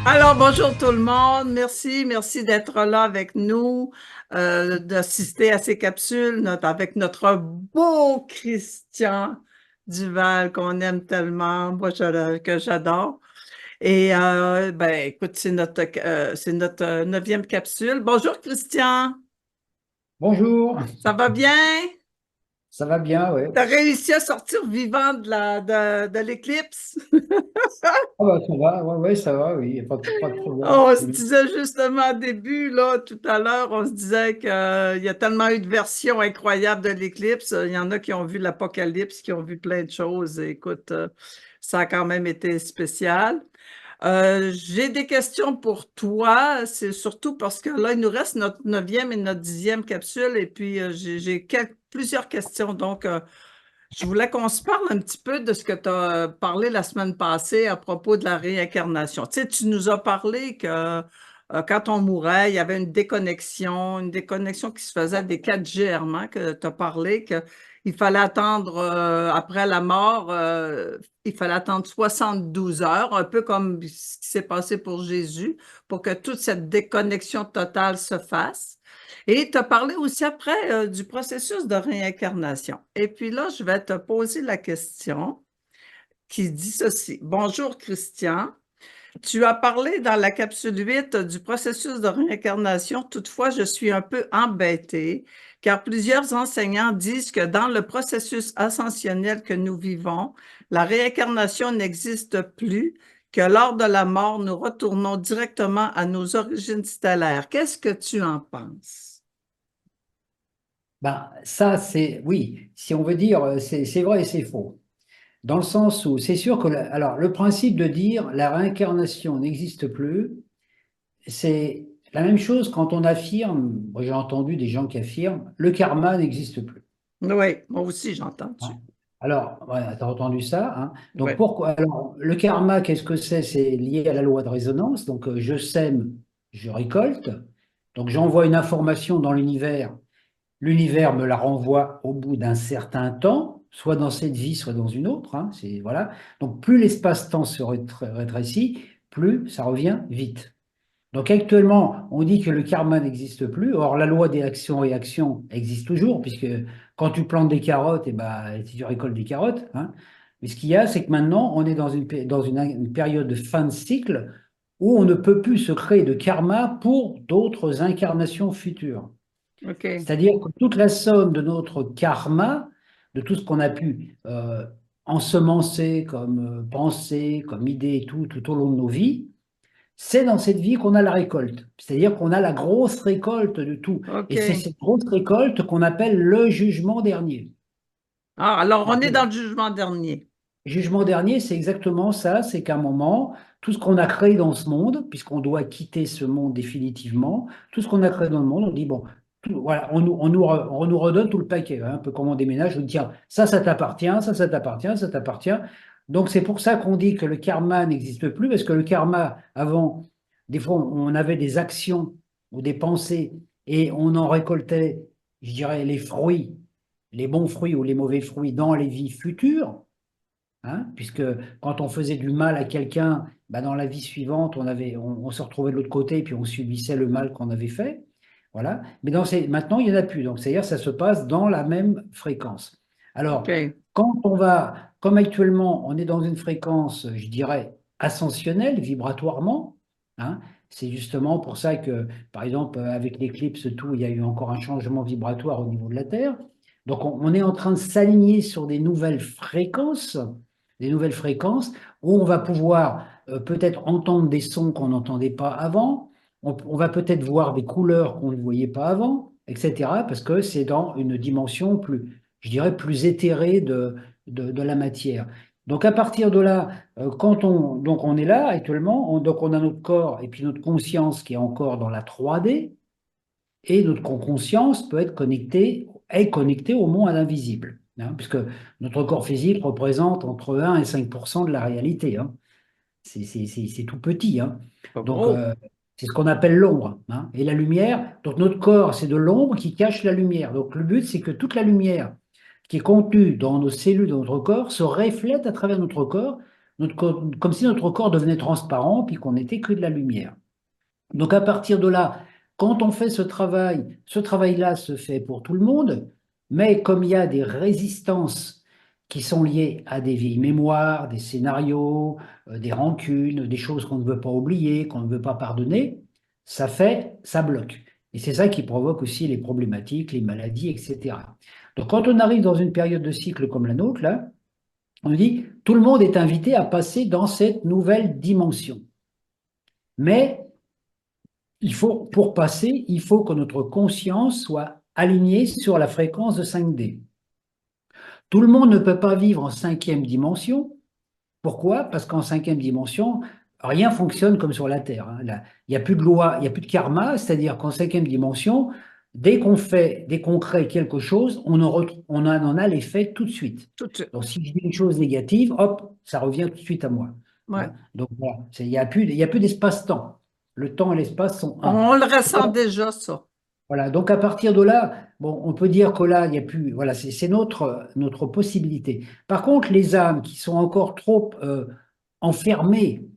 Alors, bonjour tout le monde. Merci d'être là avec nous, d'assister à ces capsules avec notre beau Christian Duval qu'on aime tellement, que j'adore. Et ben, écoute, c'est notre 9e capsule. Bonjour Christian, Bonjour, ça va bien? ça va bien, ouais. T'as réussi à sortir vivant de l'éclipse? Ah bah ça va, ouais, ouais, ça va, oui, il n'y a pas de problème. On se disait justement au début, là, tout à l'heure, on se disait qu'il y a tellement eu de versions incroyables de l'éclipse. Il y en a qui ont vu l'Apocalypse, qui ont vu plein de choses. Écoute, ça a quand même été spécial. J'ai des questions pour toi. C'est surtout parce que là, il nous reste notre 9e et notre 10e capsule. Et puis, j'ai plusieurs questions. Donc, je voulais qu'on se parle un petit peu de ce que tu as parlé la semaine passée à propos de la réincarnation. Tu sais, tu nous as parlé que quand on mourait, il y avait une déconnexion qui se faisait des 4G errements, que tu as parlé, qu'il fallait attendre après la mort, il fallait attendre 72 heures, un peu comme ce qui s'est passé pour Jésus, pour que toute cette déconnexion totale se fasse. Et tu as parlé aussi après du processus de réincarnation. Et puis là, je vais te poser la question qui dit ceci. Bonjour Christian, tu as parlé dans la capsule 8 du processus de réincarnation. Toutefois, je suis un peu embêtée car plusieurs enseignants disent que dans le processus ascensionnel que nous vivons, la réincarnation n'existe plus, que lors de la mort, nous retournons directement à nos origines stellaires. Qu'est-ce que tu en penses? Ben, ça, c'est, oui, si on veut dire, c'est vrai et c'est faux. Dans le sens où c'est sûr que, alors, le principe de dire la réincarnation n'existe plus, c'est la même chose quand on affirme, moi j'ai entendu des gens qui affirment, le karma n'existe plus. Oui, moi aussi, j'ai entendu. Hein. Alors, tu as entendu ça, hein. Donc, Oui. pourquoi? Alors, le karma, qu'est-ce que c'est? C'est lié à la loi de résonance. Donc, je sème, je récolte. Donc, j'envoie une information dans l'univers. L'univers me la renvoie au bout d'un certain temps, soit dans cette vie, soit dans une autre, hein. Voilà. Donc, plus l'espace-temps se rétrécit, plus ça revient vite. Donc actuellement, on dit que le karma n'existe plus. Or, la loi des actions-réactions existe toujours, puisque quand tu plantes des carottes, et ben, tu récoltes des carottes, hein. Mais ce qu'il y a, c'est que maintenant, on est dans une période de fin de cycle où on ne peut plus se créer de karma pour d'autres incarnations futures. OK. C'est-à-dire que toute la somme de notre karma, de tout ce qu'on a pu ensemencer comme pensée, comme idée et tout au long de nos vies, c'est dans cette vie qu'on a la récolte. C'est-à-dire qu'on a la grosse récolte de tout. Et c'est OK. cette grosse récolte qu'on appelle le jugement dernier. Ah, alors, on est Le dans le jugement dernier. jugement dernier, c'est exactement ça, c'est qu'à un moment, tout ce qu'on a créé dans ce monde, puisqu'on doit quitter ce monde définitivement, tout ce qu'on a créé dans le monde, on dit, bon, voilà, on nous redonne tout le paquet, hein, un peu comme on déménage, on dit, tiens, ça t'appartient, ça t'appartient, ça t'appartient. Donc c'est pour ça qu'on dit que le karma n'existe plus, parce que le karma, avant, des fois, on avait des actions ou des pensées, et on en récoltait, je dirais, les fruits, les bons fruits ou les mauvais fruits dans les vies futures. Hein, puisque quand on faisait du mal à quelqu'un, bah, dans la vie suivante, on se retrouvait de l'autre côté et puis on subissait le mal qu'on avait fait. Voilà. Mais maintenant, il n'y en a plus. Donc, c'est-à-dire que ça se passe dans la même fréquence. Alors, OK. comme actuellement, on est dans une fréquence, je dirais, ascensionnelle, vibratoirement, hein, c'est justement pour ça que, par exemple, avec l'éclipse, tout, il y a eu encore un changement vibratoire au niveau de la Terre. Donc, on est en train de s'aligner sur des nouvelles fréquences où on va pouvoir peut-être entendre des sons qu'on n'entendait pas avant, on va peut-être voir des couleurs qu'on ne voyait pas avant, etc. Parce que c'est dans une dimension plus, je dirais, plus éthérée de la matière. Donc à partir de là, donc on est là actuellement, donc on a notre corps et puis notre conscience qui est encore dans la 3D, et notre conscience peut être est connectée au monde invisible, hein, puisque notre corps physique représente entre 1 et 5% de la réalité, hein. C'est tout petit, hein. Pas Donc, gros. c'est ce qu'on appelle l'ombre, hein. Et la lumière, donc notre corps, c'est de l'ombre qui cache la lumière. Donc, le but, c'est que toute la lumière qui est contenue dans nos cellules, dans notre corps, se reflète à travers notre corps comme si notre corps devenait transparent, puis qu'on n'était que de la lumière. Donc à partir de là, quand on fait ce travail-là se fait pour tout le monde, mais comme il y a des résistances qui sont liées à des vieilles mémoires, des scénarios, des rancunes, des choses qu'on ne veut pas oublier, qu'on ne veut pas pardonner, ça bloque. Et c'est ça qui provoque aussi les problématiques, les maladies, etc. Donc quand on arrive dans une période de cycle comme la nôtre, là, on dit tout le monde est invité à passer dans cette nouvelle dimension. Mais pour passer, il faut que notre conscience soit alignée sur la fréquence de 5D. Tout le monde ne peut pas vivre en cinquième dimension. Pourquoi? Parce qu'en cinquième dimension, rien fonctionne comme sur la Terre, hein. Là, il n'y a plus de loi, il n'y a plus de karma, c'est-à-dire qu'en cinquième dimension, dès qu'on crée quelque chose, on en a l'effet tout de suite. Tout de suite. Donc, si je dis une chose négative, hop, ça revient tout de suite à moi, Ouais. hein. Donc, voilà, il y a plus d'espace-temps. Le temps et l'espace sont un. On le ressent déjà, ça. Voilà, donc à partir de là, bon, on peut dire que là, il n'y a plus, voilà, c'est notre possibilité. Par contre, les âmes qui sont encore trop enfermées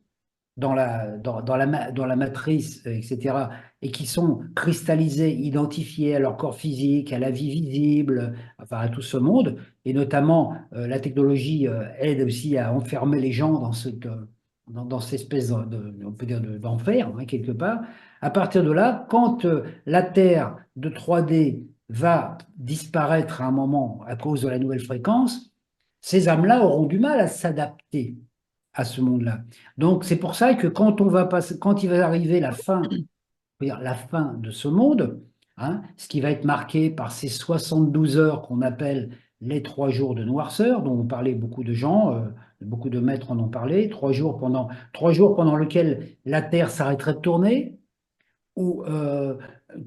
dans la matrice, etc., et qui sont cristallisées, identifiées à leur corps physique, à la vie visible, enfin à tout ce monde, et notamment la technologie aide aussi à enfermer les gens dans cette espèce on peut dire d'enfer, hein, quelque part. À partir de là, quand la Terre de 3D va disparaître à un moment à cause de la nouvelle fréquence, ces âmes-là auront du mal à s'adapter à ce monde-là. Donc, c'est pour ça que quand il va arriver la fin de ce monde, hein, ce qui va être marqué par ces 72 heures qu'on appelle les 3 jours de noirceur, dont ont parlé beaucoup de gens, beaucoup de maîtres en ont parlé, 3 jours pendant lesquels la Terre s'arrêterait de tourner, où,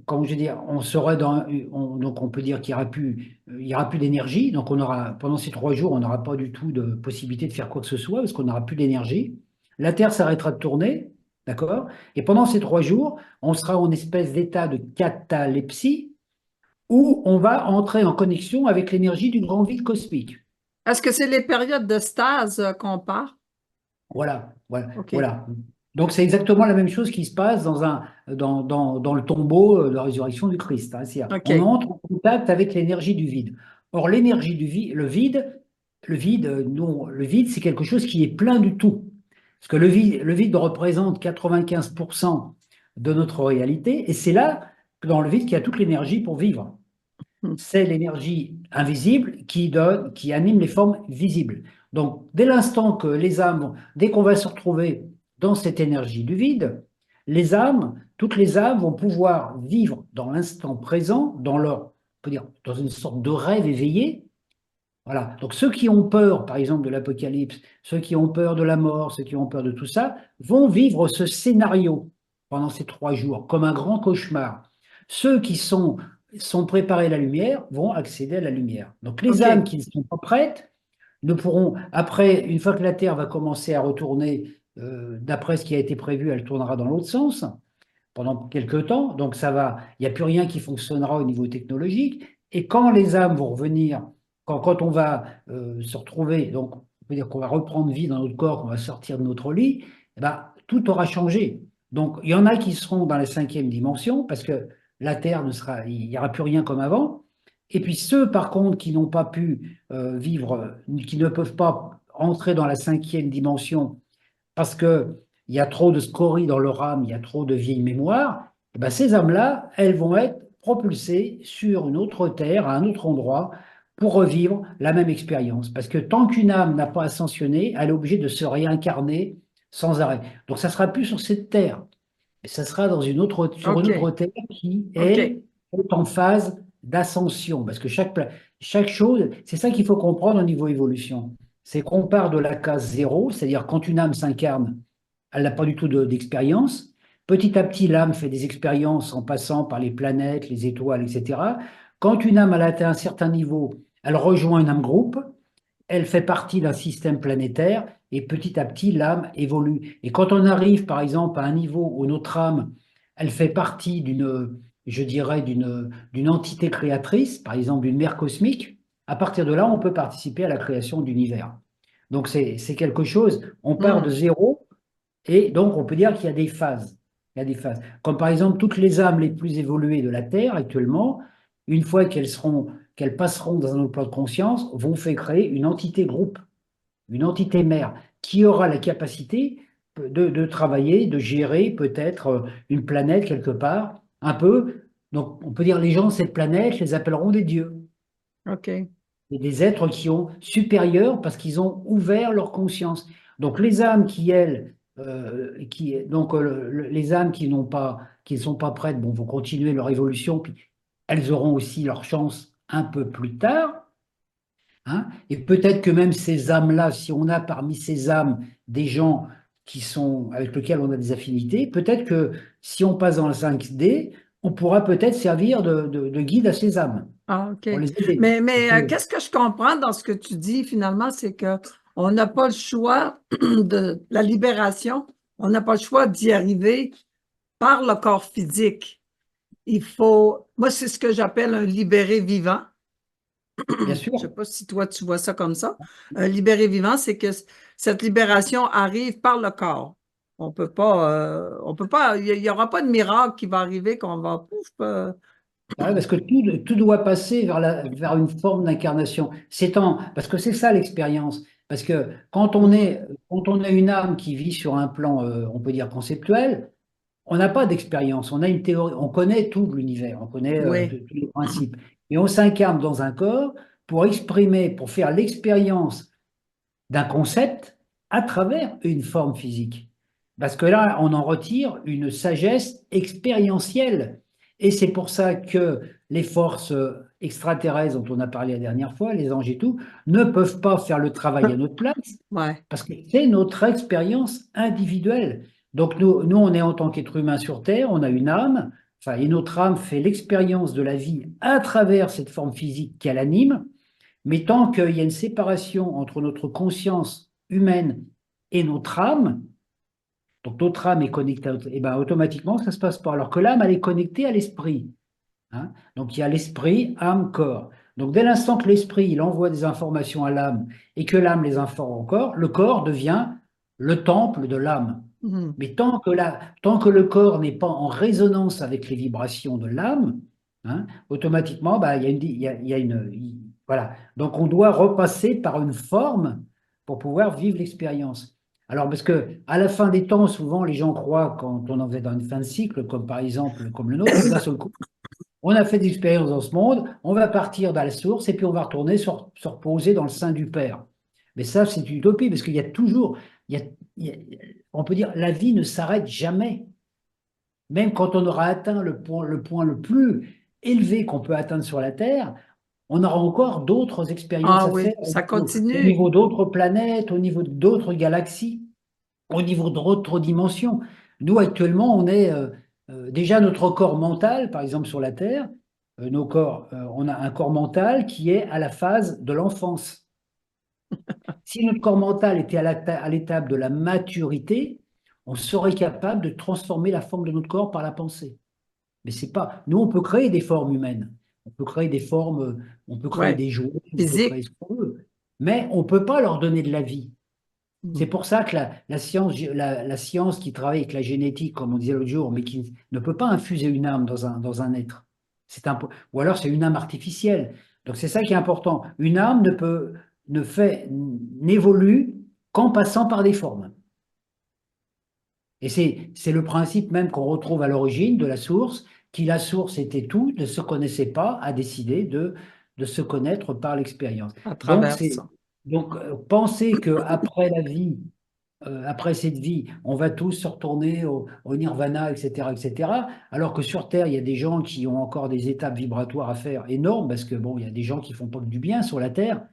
comme je veux dire, donc on peut dire il y aura plus d'énergie. Donc pendant ces 3 jours, on n'aura pas du tout de possibilité de faire quoi que ce soit parce qu'on n'aura plus d'énergie. La Terre s'arrêtera de tourner, d'accord? Et pendant ces 3 jours, on sera en espèce d'état de catalepsie où on va entrer en connexion avec l'énergie du grand vide cosmique. Est-ce que c'est les périodes de stase qu'on parle? Voilà, voilà, OK. voilà. Donc c'est exactement la même chose qui se passe dans le tombeau de la résurrection du Christ, hein. C'est-à-dire, on OK. entre en contact avec l'énergie du vide. Or, l'énergie du vide, le vide, c'est quelque chose qui est plein du tout. Parce que le vide représente 95% de notre réalité, et c'est là, dans le vide, qu'il y a toute l'énergie pour vivre. Hmm. C'est l'énergie invisible qui anime les formes visibles. Donc, dès qu'on va se retrouver dans cette énergie du vide, toutes les âmes vont pouvoir vivre dans l'instant présent, on peut dire, dans une sorte de rêve éveillé. Voilà. Donc, ceux qui ont peur, par exemple, de l'apocalypse, ceux qui ont peur de la mort, ceux qui ont peur de tout ça, vont vivre ce scénario pendant ces 3 jours, comme un grand cauchemar. Ceux qui sont préparés à la lumière vont accéder à la lumière. Donc, les âmes OK. qui ne sont pas prêtes ne pourront, après, une fois que la Terre va commencer à retourner, d'après ce qui a été prévu, elle tournera dans l'autre sens pendant quelques temps. Donc, il n'y a plus rien qui fonctionnera au niveau technologique. Et quand les âmes vont revenir, quand on va se retrouver, donc, on peut dire qu'on va reprendre vie dans notre corps, qu'on va sortir de notre lit, eh ben, tout aura changé. Donc, il y en a qui seront dans la cinquième dimension, parce que la Terre il n'y aura plus rien comme avant. Et puis ceux, par contre, qui n'ont pas pu vivre, qui ne peuvent pas entrer dans la cinquième dimension parce que il y a trop de scories dans leur âme, il y a trop de vieilles mémoires, et ben ces âmes-là, elles vont être propulsées sur une autre terre, à un autre endroit, pour revivre la même expérience. Parce que tant qu'une âme n'a pas ascensionné, elle est obligée de se réincarner sans arrêt. Donc ça sera plus sur cette terre, mais ça sera sur une autre OK. terre qui, OK. elle, est en phase d'ascension. Parce que chaque chose, c'est ça qu'il faut comprendre au niveau évolution. C'est qu'on part de la case zéro, c'est-à-dire quand une âme s'incarne, elle n'a pas du tout d'expérience. Petit à petit, l'âme fait des expériences en passant par les planètes, les étoiles, etc. Quand une âme elle a atteint un certain niveau, elle rejoint un âme groupe, elle fait partie d'un système planétaire et petit à petit, l'âme évolue. Et quand on arrive, par exemple, à un niveau où notre âme, elle fait partie je dirais, d'une entité créatrice, par exemple d'une mère cosmique, à partir de là, on peut participer à la création d'univers. Donc c'est quelque chose, on part de Hmm. zéro, et donc on peut dire qu'il y a des phases. Il y a des phases. Comme par exemple, toutes les âmes les plus évoluées de la Terre actuellement, une fois qu'elles passeront dans un autre plan de conscience, vont faire créer une entité groupe, une entité mère, qui aura la capacité de travailler, de gérer peut-être une planète quelque part, un peu. Donc on peut dire les gens de cette planète les appelleront des dieux. OK. Et des êtres qui ont supérieurs parce qu'ils ont ouvert leur conscience. Donc les âmes qui, elles, les âmes qui n'ont pas, qui ne sont pas prêtes, bon, vont continuer leur évolution, puis elles auront aussi leur chance un peu plus tard, hein. Et peut-être que même ces âmes-là, si on a parmi ces âmes des gens avec lesquels on a des affinités, peut-être que si on passe dans le 5D, on pourra peut-être servir de guide à ces âmes Ah, OK. pour les aider. Mais qu'est-ce que je comprends dans ce que tu dis finalement, c'est que on n'a pas le choix de la libération, on n'a pas le choix d'y arriver par le corps physique. Il faut, moi, c'est ce que j'appelle un libéré vivant. Bien Je ne sais sûr. pas si toi, tu vois ça comme ça. Un libéré vivant, c'est que cette libération arrive par le corps. On peut pas, il n'y aura pas de miracle qui va arriver qu'on va, pouf, Ouais, parce que tout doit passer vers une forme d'incarnation. Parce que c'est ça l'expérience. Parce que quand on a une âme qui vit sur un plan, on peut dire conceptuel, on n'a pas d'expérience. On a une théorie, on connaît tout l'univers, on connaît oui. tous les principes. Et on s'incarne dans un corps pour exprimer, pour faire l'expérience d'un concept à travers une forme physique. Parce que là, on en retire une sagesse expérientielle. Et c'est pour ça que les forces extraterrestres dont on a parlé la dernière fois, les anges et tout, ne peuvent pas faire le travail à notre place, Ouais. parce que c'est notre expérience individuelle. Donc nous, on est en tant qu'être humain sur Terre, on a une âme, enfin, et notre âme fait l'expérience de la vie à travers cette forme physique qu'elle anime, mais tant qu'il y a une séparation entre notre conscience humaine et notre âme, donc notre âme est connectée, et ben automatiquement, ça ne se passe pas. Alors que l'âme, elle est connectée à l'esprit, hein. Donc il y a l'esprit, âme, corps. Donc dès l'instant que l'esprit, il envoie des informations à l'âme et que l'âme les informe au corps, le corps devient le temple de l'âme. Mhm. Mais tant que le corps n'est pas en résonance avec les vibrations de l'âme, hein, automatiquement, bah, il y a voilà. Donc on doit repasser par une forme pour pouvoir vivre l'expérience. Alors, parce que à la fin des temps, souvent les gens croient, quand on en est dans une fin de cycle, comme par exemple comme le nôtre, que d'un seul coup, on a fait des expériences dans ce monde, on va partir dans la source et puis on va retourner se reposer dans le sein du Père. Mais ça, c'est une utopie parce qu'il y a toujours, il y a- il y a- on peut dire, la vie ne s'arrête jamais. Même quand on aura atteint le point le plus élevé qu'on peut atteindre sur la Terre, on aura encore d'autres expériences Ah à faire oui, ça au continue. niveau d'autres planètes, au niveau d'autres galaxies, au niveau d'autres dimensions. Nous, actuellement, on est déjà notre corps mental, par exemple sur la Terre, on a un corps mental qui est à la phase de l'enfance. Si notre corps mental était à l'étape de la maturité, on serait capable de transformer la forme de notre corps par la pensée. Mais c'est pas. Nous, on peut créer des formes humaines. On peut créer des formes, on peut créer Ouais. des jouets, on peut créer Physique. ce qu'on veut. Mais on ne peut pas leur donner de la vie. C'est Mhm. pour ça que la science qui travaille avec la génétique, comme on disait l'autre jour, mais qui ne peut pas infuser une âme dans un être. Ou alors c'est une âme artificielle. Donc c'est ça qui est important. Une âme n'évolue qu'en passant par des formes. Et c'est le principe même qu'on retrouve à l'origine de la source, qui la source était tout, ne se connaissait pas, a décidé de se connaître par l'expérience. À Donc, travers ça. penser qu'après la vie, après cette vie, on va tous se retourner au nirvana, etc., etc., alors que sur Terre, il y a des gens qui ont encore des étapes vibratoires à faire énormes, parce que bon, il y a des gens qui font pas que du bien sur la Terre,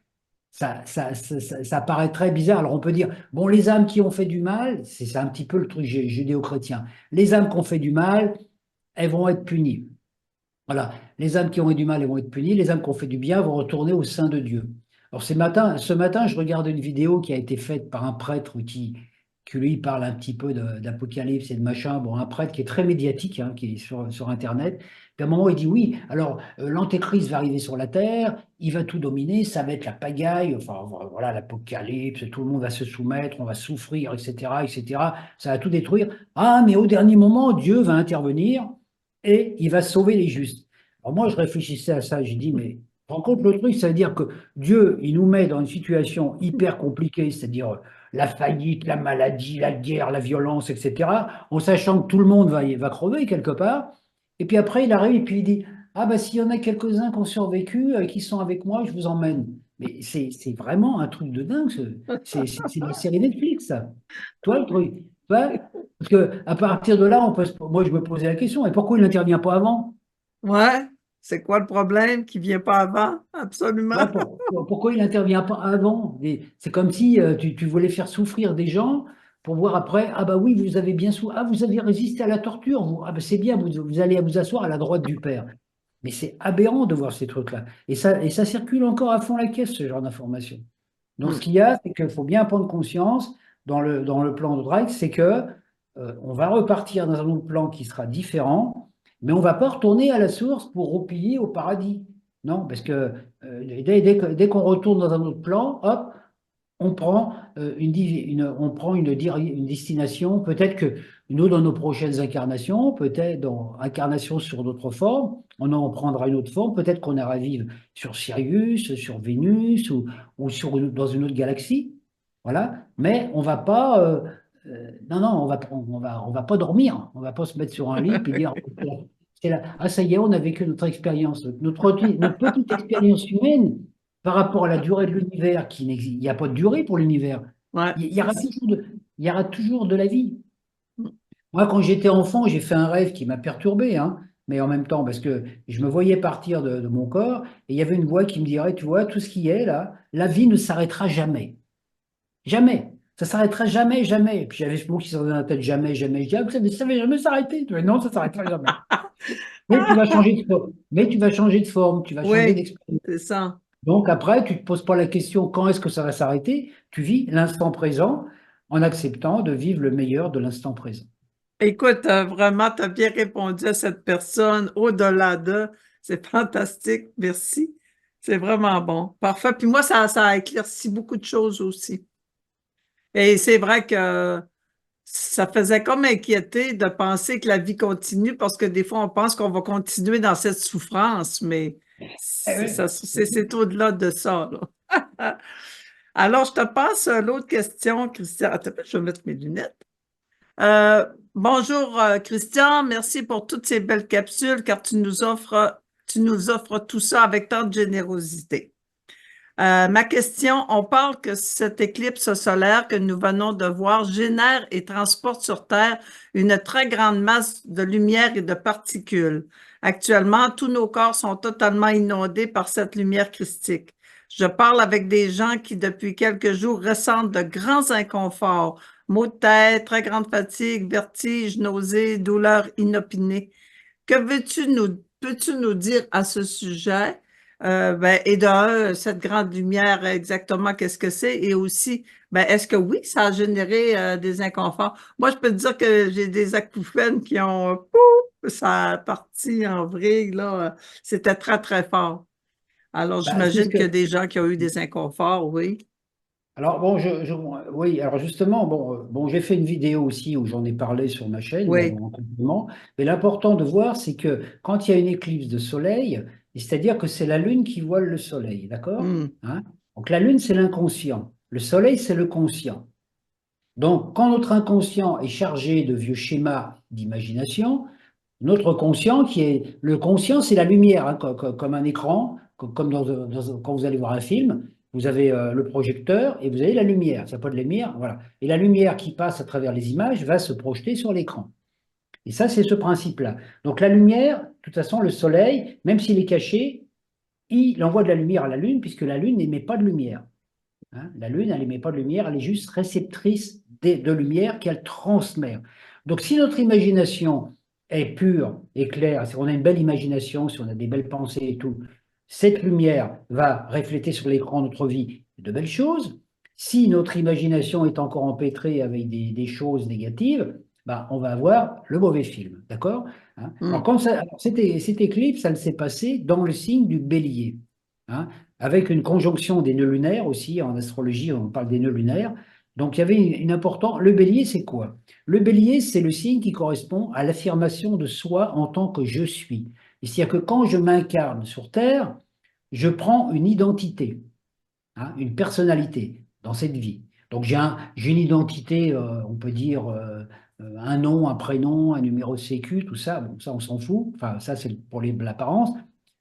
ça paraît très bizarre. Alors on peut dire, bon, les âmes qui ont fait du mal, c'est un petit peu le truc judéo-chrétien. Les âmes qui ont fait du mal, elles vont être punies. Voilà. Les âmes qui ont eu du mal, elles vont être punies. Les âmes qui ont fait du bien vont retourner au sein de Dieu. Alors ce matin, je regardais une vidéo qui a été faite par un prêtre qui lui parle un petit peu d'Apocalypse et de machin. Bon, un prêtre qui est très médiatique, hein, qui est sur Internet. Puis à un moment, il dit oui, alors l'Antéchrist va arriver sur la terre, il va tout dominer, ça va être la pagaille, enfin voilà, l'Apocalypse, tout le monde va se soumettre, on va souffrir, etc., etc. Ça va tout détruire. Ah, mais au dernier moment, Dieu va intervenir et il va sauver les justes. Alors moi, je réfléchissais à ça, j'ai dit, mais rends compte le truc, ça veut dire que Dieu, il nous met dans une situation hyper compliquée, c'est-à-dire la faillite, la maladie, la guerre, la violence, etc., en sachant que tout le monde va crever quelque part. Et puis après, il arrive et puis il dit, ah bah s'il y en a quelques-uns qui ont survécu, qui sont avec moi, je vous emmène. Mais c'est vraiment un truc de dingue, c'est une série Netflix, ça. Toi, le truc. Tu vois. Parce que à partir de là, moi je me posais la question, et pourquoi il n'intervient pas avant? Ouais, c'est quoi le problème qui vient pas avant? Ouais, Absolument. pourquoi il n'intervient pas avant? C'est comme si tu voulais faire souffrir des gens pour voir après, ah bah oui, vous avez bien ah, vous avez résisté à la torture, ah bah c'est bien, vous allez vous asseoir à la droite du Père. Mais c'est aberrant de voir ces trucs-là. Et ça circule encore à fond la caisse, ce genre d'information. Donc ce Hmm. qu'il y a, c'est qu'il faut bien prendre conscience dans le plan de Drake, c'est que on va repartir dans un autre plan qui sera différent, mais on ne va pas retourner à la source pour replier au paradis. Non, parce que dès qu'on retourne dans un autre plan, hop, on prend une destination, peut-être que nous, dans nos prochaines incarnations, peut-être dans incarnations sur d'autres formes, on en prendra une autre forme, peut-être qu'on ira vivre sur Sirius, sur Vénus ou dans une autre galaxie. Voilà. Mais on va pas. Non, non, on va pas dormir. On va pas se mettre sur un lit et dire, ah, ça y est, on a vécu notre expérience. Notre petite expérience humaine par rapport à la durée de l'univers, qui n'existe, il n'y a pas de durée pour l'univers. Ouais. Il y aura toujours de la vie. Moi, quand j'étais enfant, j'ai fait un rêve qui m'a perturbé, hein, mais en même temps, parce que je me voyais partir de mon corps, et il y avait une voix qui me dirait, tu vois, tout ce qui est là, la vie ne s'arrêtera jamais. Jamais. Ça s'arrêtera jamais, jamais. Et puis j'avais ce mot qui sortait dans la tête, jamais, jamais. Je dis, ah, ça va jamais s'arrêter. Non, ça s'arrêtera jamais. Mais tu vas changer de forme. Mais tu vas changer de forme, tu vas changer Oui, d'expérience. c'est ça. Donc après, tu ne te poses pas la question quand est-ce que ça va s'arrêter, tu vis l'instant présent en acceptant de vivre le meilleur de l'instant présent. Écoute, vraiment, tu as bien répondu à cette personne au-delà de. C'est fantastique, merci. C'est vraiment bon. Parfait. Puis moi, ça a éclairci beaucoup de choses aussi. Et c'est vrai que ça faisait comme inquiéter de penser que la vie continue parce que des fois, on pense qu'on va continuer dans cette souffrance, mais Eh c'est au-delà de ça, là. Alors, je te passe l'autre question, Christian. Attends, je vais mettre mes lunettes. Bonjour, Christian. Merci pour toutes ces belles capsules car tu nous offres tout ça avec tant de générosité. Ma question, on parle que cette éclipse solaire que nous venons de voir génère et transporte sur Terre une très grande masse de lumière et de particules. Actuellement, tous nos corps sont totalement inondés par cette lumière christique. Je parle avec des gens qui, depuis quelques jours, ressentent de grands inconforts, maux de tête, très grande fatigue, vertiges, nausées, douleurs inopinées. Que peux-tu nous dire à ce sujet? Et cette grande lumière, exactement qu'est-ce que c'est? Et aussi, est-ce que oui, ça a généré des inconforts? Moi, je peux te dire que j'ai des acouphènes qui ont, pouf, ça a parti en vrille, là. C'était très, très fort. Alors, ben, c'est ce j'imagine que. qu'il y a des gens qui ont eu des inconforts, oui. Alors bon, oui, alors justement, bon, j'ai fait une vidéo aussi où j'en ai parlé sur ma chaîne, Oui. bon, en complément. Mais l'important de voir, c'est que quand il y a une éclipse de soleil, c'est-à-dire que c'est la Lune qui voile le soleil, d'accord? Hmm. Hein. Donc la Lune, c'est l'inconscient. Le soleil, c'est le conscient. Donc, quand notre inconscient est chargé de vieux schémas d'imagination, notre conscient, le conscient, c'est la lumière, hein, comme un écran, comme quand vous allez voir un film, vous avez le projecteur et vous avez la lumière. Ça n'a pas de lumière, voilà. Et la lumière qui passe à travers les images va se projeter sur l'écran. Et ça, c'est ce principe-là. Donc la lumière, de toute façon, le soleil, même s'il est caché, il envoie de la lumière à la Lune, puisque la Lune n'émet pas de lumière. Hein. La Lune, elle n'émet pas de lumière, elle est juste réceptrice de lumière qu'elle transmet. Donc, si notre imagination est pure et claire, si on a une belle imagination, si on a des belles pensées et tout, cette lumière va refléter sur l'écran de notre vie de belles choses. Si notre imagination est encore empêtrée avec des choses négatives, bah, on va avoir le mauvais film, d'accord? Hein. Alors, Mm. comme ça, alors, cette éclipse, ça s'est passé dans le signe du Bélier, hein, avec une conjonction des nœuds lunaires aussi. En astrologie, on parle des nœuds lunaires. Donc, il y avait une importance. Le Bélier, c'est quoi? Le Bélier, c'est le signe qui correspond à l'affirmation de soi en tant que je suis. C'est-à-dire que quand je m'incarne sur Terre, je prends une identité, hein, une personnalité dans cette vie. Donc j'ai une identité, on peut dire un nom, un prénom, un numéro de sécu, tout ça, bon, ça on s'en fout, enfin ça c'est pour l'apparence.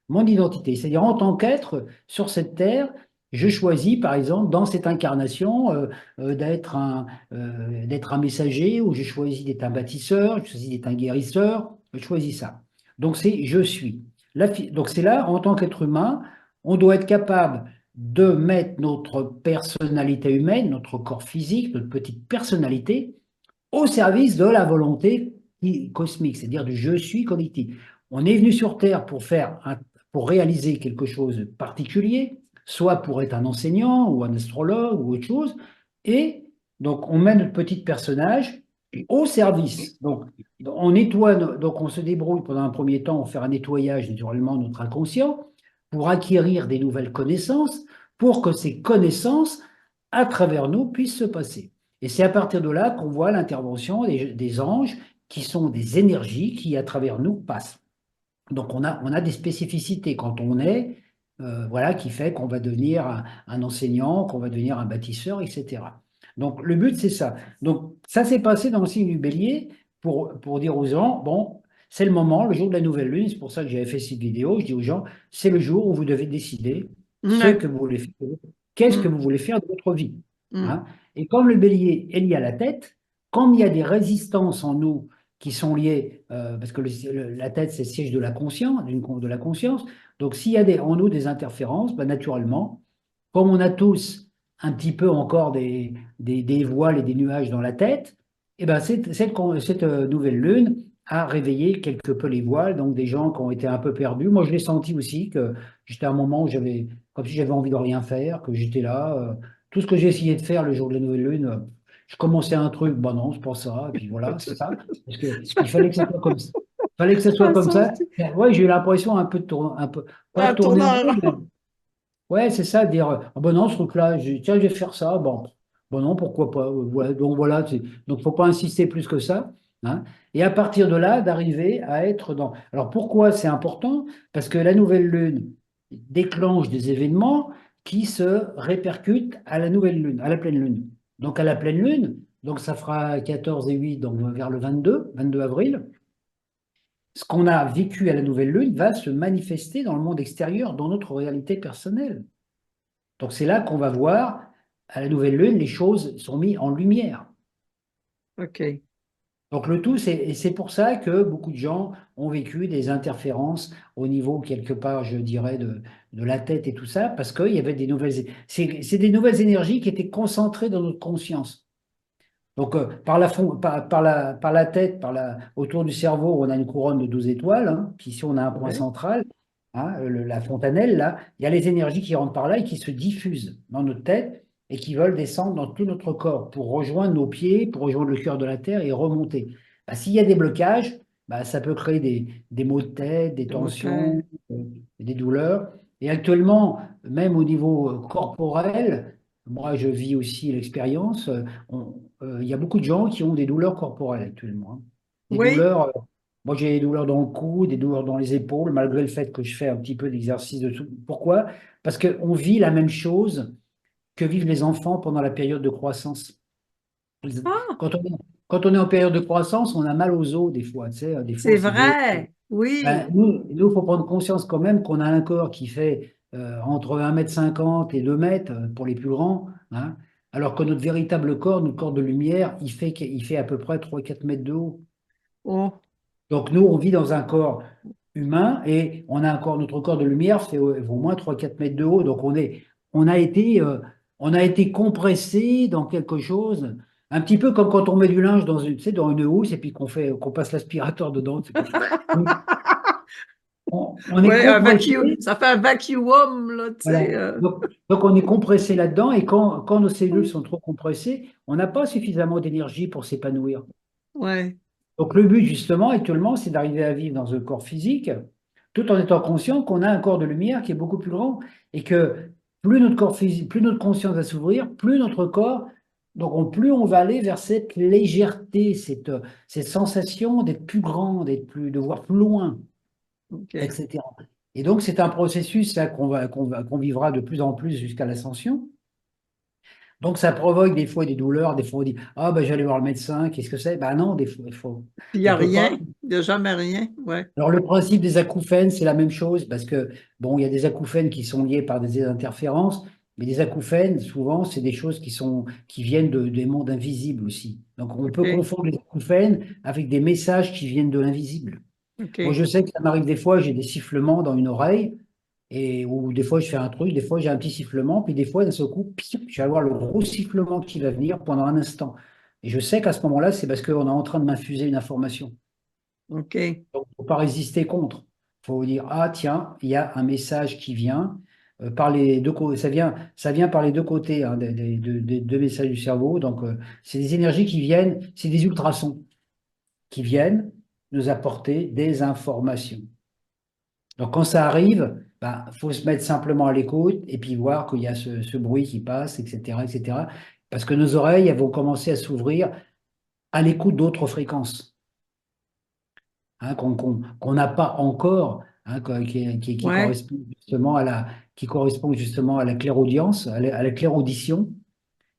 Mon identité, c'est-à-dire en tant qu'être sur cette terre, je choisis par exemple dans cette incarnation d'être un messager, ou je choisis d'être un bâtisseur, je choisis d'être un guérisseur, je choisis ça. Donc c'est je suis. Donc c'est là, en tant qu'être humain, on doit être capable de mettre notre personnalité humaine, notre corps physique, notre petite personnalité, au service de la volonté cosmique, c'est-à-dire du je suis collectif. On est venu sur Terre pour réaliser quelque chose de particulier, soit pour être un enseignant ou un astrologue ou autre chose, et donc on met notre petit personnage au service. Donc on nettoie, donc on se débrouille pendant un premier temps pour faire un nettoyage naturellement de notre inconscient, pour acquérir des nouvelles connaissances, pour que ces connaissances, à travers nous, puissent se passer. Et c'est à partir de là qu'on voit l'intervention des anges, qui sont des énergies qui, à travers nous, passent. Donc, on a des spécificités quand on est, voilà, qui fait qu'on va devenir un enseignant, qu'on va devenir un bâtisseur, etc. Donc, le but, c'est ça. Donc, ça s'est passé dans le signe du Bélier pour dire aux gens, bon, c'est le moment, le jour de la nouvelle lune, c'est pour ça que j'avais fait cette vidéo, je dis aux gens, c'est le jour où vous devez décider ce Ouais. que vous voulez faire, qu'est-ce que Mm. vous voulez faire de votre vie. Mm. Hein. Et comme le Bélier est lié à la tête, comme il y a des résistances en nous qui sont liées, parce que la tête, c'est le siège de la conscience, de la conscience. Donc, s'il y a en nous des interférences, ben, naturellement, comme on a tous un petit peu encore des voiles et des nuages dans la tête, et ben cette nouvelle lune a réveillé quelque peu les voiles, donc des gens qui ont été un peu perdus. Moi, je l'ai senti aussi, que j'étais à un moment où comme si j'avais envie de rien faire, que j'étais là. Tout ce que j'ai essayé de faire le jour de la nouvelle lune, je commençais un truc, bon non, c'est pas ça, et puis voilà, c'est ça. Parce qu'il fallait que ça soit comme ça. Il fallait que ça soit Ah, comme ça ça. aussi. Ouais, j'ai eu l'impression un peu de tourner, pas À tourner tourner en en rond, mais rond. ouais, c'est ça, dire, ah ben non, ce truc-là, tiens, je vais faire ça, bon non, pourquoi pas, ouais, donc voilà, donc faut pas insister plus que ça, hein. Et à partir de là, d'arriver à être dans. Alors pourquoi c'est important? Parce que la nouvelle lune déclenche des événements qui se répercutent à la nouvelle lune, à la pleine lune. Donc à la pleine lune, donc ça fera 14 et 8, donc vers le 22 avril, ce qu'on a vécu à la nouvelle lune va se manifester dans le monde extérieur, dans notre réalité personnelle. Donc c'est là qu'on va voir, à la nouvelle lune, les choses sont mises en lumière. OK. Donc le tout, et c'est pour ça que beaucoup de gens ont vécu des interférences au niveau, quelque part, je dirais, de la tête et tout ça, parce qu'il y avait des nouvelles. C'est des nouvelles énergies qui étaient concentrées dans notre conscience. Donc par la tête, autour du cerveau, on a une couronne de 12 étoiles, hein, puis ici on a un point Ouais. central, hein, la fontanelle, là, il y a les énergies qui rentrent par là et qui se diffusent dans notre tête et qui veulent descendre dans tout notre corps pour rejoindre nos pieds, pour rejoindre le cœur de la Terre et remonter. Bah, s'il y a des blocages, bah, ça peut créer des maux de tête, des Le motel. tensions, des douleurs. Et actuellement, même au niveau corporel, moi je vis aussi l'expérience, il y a beaucoup de gens qui ont des douleurs corporelles actuellement, hein. Des Oui. douleurs, moi j'ai des douleurs dans le cou, des douleurs dans les épaules, malgré le fait que je fais un petit peu d'exercice de tout. Pourquoi? Parce qu'on vit la même chose que vivent les enfants pendant la période de croissance. Ah, Quand on est, quand on est en période de croissance, on a mal aux os des fois, tu sais, des fois c'est c'est douloureux. vrai. Ben, Oui. il faut prendre conscience quand même qu'on a un corps qui fait entre 1,50 m et 2 m pour les plus grands, hein, alors que notre véritable corps, notre corps de lumière, il fait à peu près 3 4 mètres de haut. Oh. Donc nous, on vit dans un corps humain et notre corps de lumière fait au moins 3 4 mètres de haut. Donc on on a été compressé dans quelque chose, un petit peu comme quand on met du linge dans tu sais, dans une housse et puis qu'on passe l'aspirateur dedans. Tu sais, on est Ouais, compressé. ça fait un vacuum, là, tu sais. Voilà. Donc, on est compressé là-dedans et quand nos cellules sont trop compressées, on n'a pas suffisamment d'énergie pour s'épanouir. Ouais, Donc le but justement actuellement, c'est d'arriver à vivre dans un corps physique, tout en étant conscient qu'on a un corps de lumière qui est beaucoup plus grand et que plus notre corps physique, plus notre conscience va s'ouvrir, plus notre corps, plus on va aller vers cette légèreté, cette sensation d'être plus grand, de voir plus loin, OK. etc. Et donc c'est un processus là, qu'on vivra de plus en plus jusqu'à l'ascension. Donc, ça provoque des fois des douleurs. Des fois, on dit, ah, ben, j'allais voir le médecin, qu'est-ce que c'est? Ben non, des fois, Puis il n'y on a peut pas. rien, il n'y a jamais rien. Ouais, Alors, le principe des acouphènes, c'est la même chose parce que, bon, il y a des acouphènes qui sont liés par des interférences, mais des acouphènes, souvent, c'est des choses qui viennent des mondes invisibles aussi. Donc, on peut OK, confondre les acouphènes avec des messages qui viennent de l'invisible. Moi, OK. je sais que ça m'arrive des fois, j'ai des sifflements dans une oreille, ou des fois, je fais un truc, des fois, j'ai un petit sifflement, puis des fois, d'un seul coup, pip, je vais avoir le gros sifflement qui va venir pendant un instant. Et je sais qu'à ce moment-là, c'est parce qu'on est en train de m'infuser une information. OK. Donc, il ne faut pas résister contre. Il faut dire, ah tiens, il y a un message qui vient par les deux côtés. Ça vient par les deux côtés hein, des deux messages du cerveau. Donc, c'est des énergies qui viennent, c'est des ultrasons qui viennent nous apporter des informations. Donc, quand ça arrive, bah, faut se mettre simplement à l'écoute et puis voir qu'il y a ce bruit qui passe, etc., etc. Parce que nos oreilles, elles vont commencer à s'ouvrir à l'écoute d'autres fréquences. Hein, qu'on n'a pas encore, hein, qui Ouais. correspond justement qui correspond justement à la clairaudience, à la clairaudition,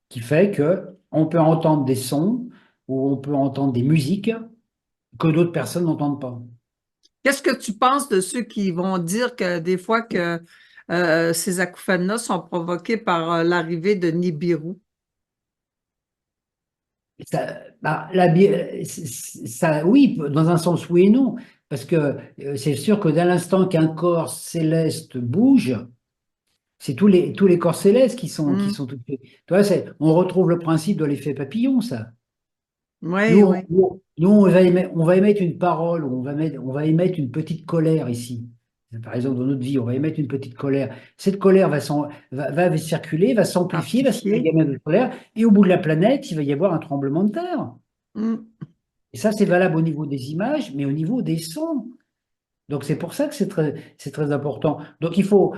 qui fait que on peut entendre des sons ou on peut entendre des musiques que d'autres personnes n'entendent pas. Qu'est-ce que tu penses de ceux qui vont dire que des fois que ces acouphènes-là sont provoqués par l'arrivée de Nibiru? Oui, dans un sens oui et non, parce que c'est sûr que dès l'instant qu'un corps céleste bouge, c'est tous les corps célestes qui Hmm. sont touchés. Tu vois, on retrouve le principe de l'effet papillon, ça. Oui, oui. On va émettre une parole, ou on va émettre une petite colère ici. Par exemple, dans notre vie, on va émettre une petite colère. Cette colère va circuler, va s'amplifier, va Amplifié. s'amalgamer de colère, et au bout de la planète, il va y avoir un tremblement de terre. Hmm. Et ça, c'est valable au niveau des images, mais au niveau des sons. Donc, c'est pour ça que c'est très important. Donc, il faut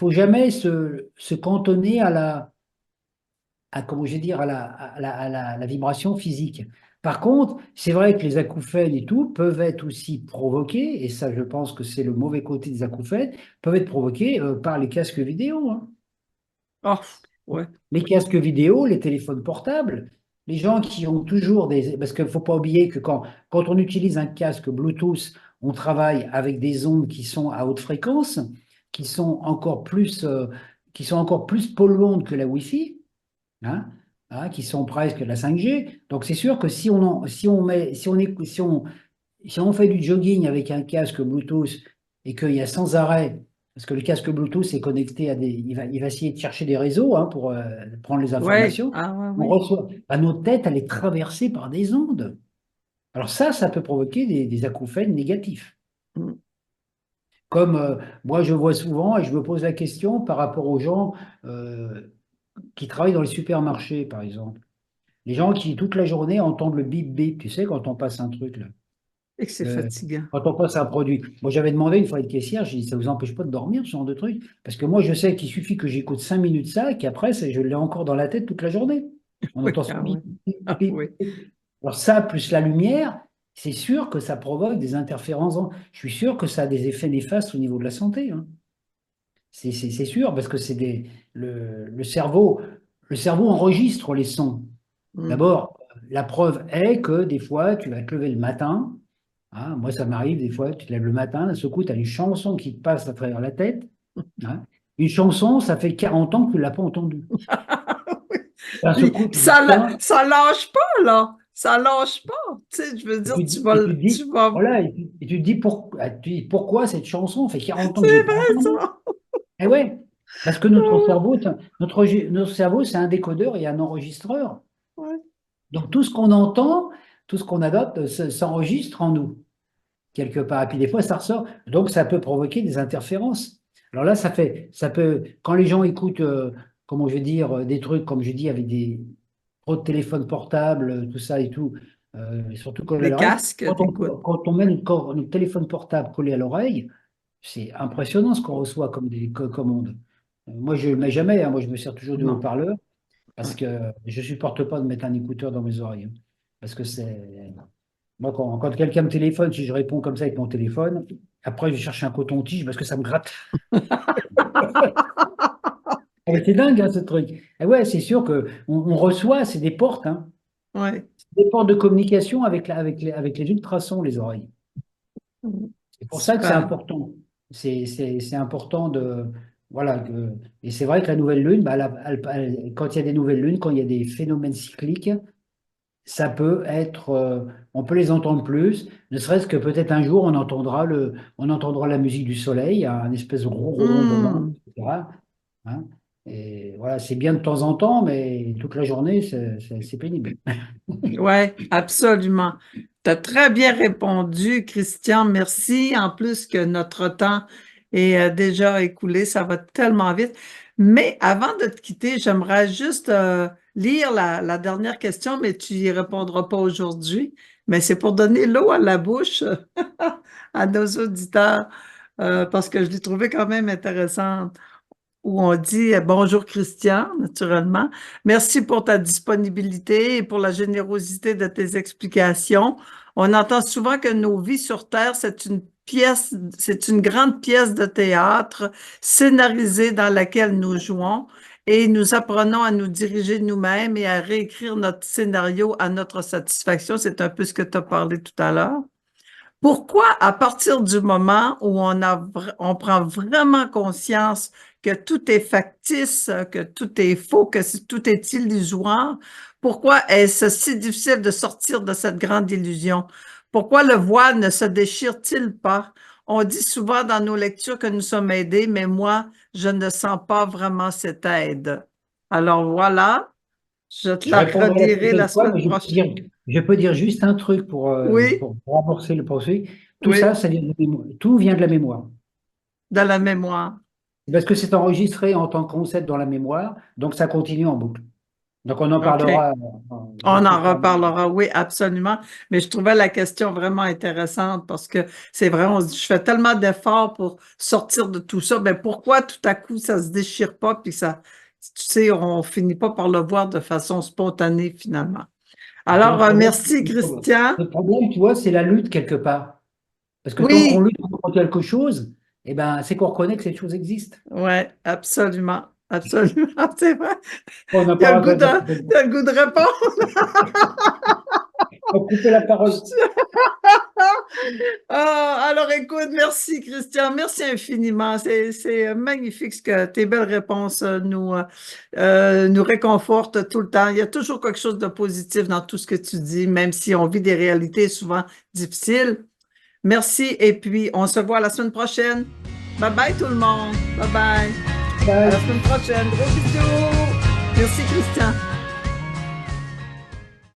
jamais se cantonner comment je vais dire, à la vibration physique. Par contre, c'est vrai que les acouphènes et tout peuvent être aussi provoqués, et ça, je pense que c'est le mauvais côté des acouphènes, peuvent être provoqués par les casques vidéo, hein. Oh, ouais. Les casques vidéo, les téléphones portables, les gens qui ont toujours des... Parce qu'il ne faut pas oublier que quand on utilise un casque Bluetooth, on travaille avec des ondes qui sont à haute fréquence, qui sont encore plus, qui sont encore plus polluantes que la Wi-Fi, hein, qui sont presque la 5G. Donc c'est sûr que si on met, si on fait du jogging avec un casque Bluetooth et qu'il y a sans arrêt, parce que le casque Bluetooth est connecté à il va essayer de chercher des réseaux hein, pour prendre les Ouais. informations. Ah, ouais, On oui. reçoit, notre tête, elle est traversée par des ondes. Alors ça peut provoquer des acouphènes négatifs. Hmm. Comme moi, je vois souvent et je me pose la question par rapport aux gens euh, qui travaillent dans les supermarchés, par exemple. Les gens qui, toute la journée, entendent le bip bip, tu sais, quand on passe un truc, là. Et que c'est Euh, fatigant. Quand on passe un produit. Moi, j'avais demandé une fois à une caissière, j'ai dit, ça vous empêche pas de dormir, ce genre de truc? Parce que moi, je sais qu'il suffit que j'écoute 5 minutes ça, et qu'après, je l'ai encore dans la tête toute la journée. On Oui, entend ce ah, ouais. bip, bip, Ah, bip, oui. bip. Alors ça, plus la lumière, c'est sûr que ça provoque des interférences. Je suis sûr que ça a des effets néfastes au niveau de la santé, hein. C'est sûr, parce que le cerveau enregistre les sons. Hmm. D'abord, la preuve est que des fois, tu vas te lever le matin. Hein, moi, ça m'arrive des fois, tu te lèves le matin, d'un seul coup, tu as une chanson qui te passe à travers la tête. Hein. Une chanson, ça fait 40 ans que tu ne l'as pas entendue. Oui. D'un seul Puis coup, tu dis, tiens, ça lâche pas, là. Ça lâche pas. Tu sais, je veux dire, et tu te dis, tu vas. voilà, et tu te dis, pourquoi cette chanson? Ça fait 40 ans que je C'est l'ai pas vrai, entendue. ça. Eh ouais, parce que notre cerveau, c'est un décodeur et un enregistreur. Ouais. Donc tout ce qu'on entend, tout ce qu'on adopte, s'enregistre en nous. quelque part. Et puis des fois, ça ressort. Donc, ça peut provoquer des interférences. Alors là, quand les gens écoutent, comment je vais dire, des trucs, comme je dis, avec des trop de téléphones portables, tout ça et tout, et surtout collé à Les l'oreille, casques, écoute. quand on met notre téléphone portable collé à l'oreille, c'est impressionnant ce qu'on reçoit comme comme ondes. Moi, je ne mets jamais, hein. Moi, je me sers toujours du Non. haut-parleur parce Ouais. que je ne supporte pas de mettre un écouteur dans mes oreilles, hein. Parce que c'est. Moi, quand quelqu'un me téléphone, si je réponds comme ça avec mon téléphone, après, je cherche un coton-tige parce que ça me gratte. Ah, mais c'est dingue, hein, ce truc. Et ouais, c'est sûr que on reçoit, c'est des portes, hein. Ouais. C'est des portes de communication avec les ultrasons, les oreilles. C'est pour ça que c'est Super. important. C'est important de. Voilà. Et c'est vrai que la nouvelle lune, bah, quand il y a des nouvelles lunes, quand il y a des phénomènes cycliques, ça peut être, on peut les entendre plus, ne serait-ce que peut-être un jour on entendra la musique du soleil, un espèce de gros ronronnement, Hmm. etc. Hein. Et voilà, c'est bien de temps en temps, mais toute la journée, c'est pénible. Oui, absolument. Tu as très bien répondu, Christian. Merci. En plus que notre temps est déjà écoulé, ça va tellement vite. Mais avant de te quitter, j'aimerais juste lire la dernière question, mais tu y répondras pas aujourd'hui. Mais c'est pour donner l'eau à la bouche à nos auditeurs, parce que je l'ai trouvée quand même intéressante où on dit bonjour Christian, naturellement. Merci pour ta disponibilité et pour la générosité de tes explications. On entend souvent que nos vies sur Terre, c'est une grande pièce de théâtre scénarisée dans laquelle nous jouons et nous apprenons à nous diriger nous-mêmes et à réécrire notre scénario à notre satisfaction. C'est un peu ce que tu as parlé tout à l'heure. Pourquoi, à partir du moment où on prend vraiment conscience que tout est factice, que tout est faux, que tout est illusoire, pourquoi est-ce si difficile de sortir de cette grande illusion? Pourquoi le voile ne se déchire-t-il pas? On dit souvent dans nos lectures que nous sommes aidés, mais moi, je ne sens pas vraiment cette aide. Alors voilà, je te Je la répondrai la relirai la prochaine fois, semaine mais prochaine. je peux dire juste un truc Oui, pour amorcer le poursuite. Tout oui, ça, ça vient de la mémoire. Tout vient de la mémoire. dans la mémoire. Parce que c'est enregistré en tant que concept dans la mémoire, donc ça continue en boucle. Donc on en OK. parlera On juste en pour. reparlera, oui, absolument. Mais je trouvais la question vraiment intéressante parce que c'est vrai, on se dit, je fais tellement d'efforts pour sortir de tout ça. Mais pourquoi tout à coup ça se déchire pas puis ça, tu sais, on finit pas par le voir de façon spontanée finalement. Parce que Alors, merci Christian. le problème, tu vois, c'est la lutte quelque part. Parce que tant qu'on Oui, lutte contre quelque chose, eh ben, c'est qu'on reconnaît que cette chose existe. oui, absolument. Absolument, c'est vrai. On n'a Tu as le pas goût à de, dire. tu as le goût de répondre. On va couper la parole. Ah, alors écoute, merci Christian, merci infiniment. C'est magnifique ce que tes belles réponses nous réconfortent tout le temps. Il y a toujours quelque chose de positif dans tout ce que tu dis, même si on vit des réalités souvent difficiles. Merci et puis on se voit la semaine prochaine. Bye bye tout le monde. Bye bye. À la Bye. semaine prochaine. Gros bisous. Merci Christian.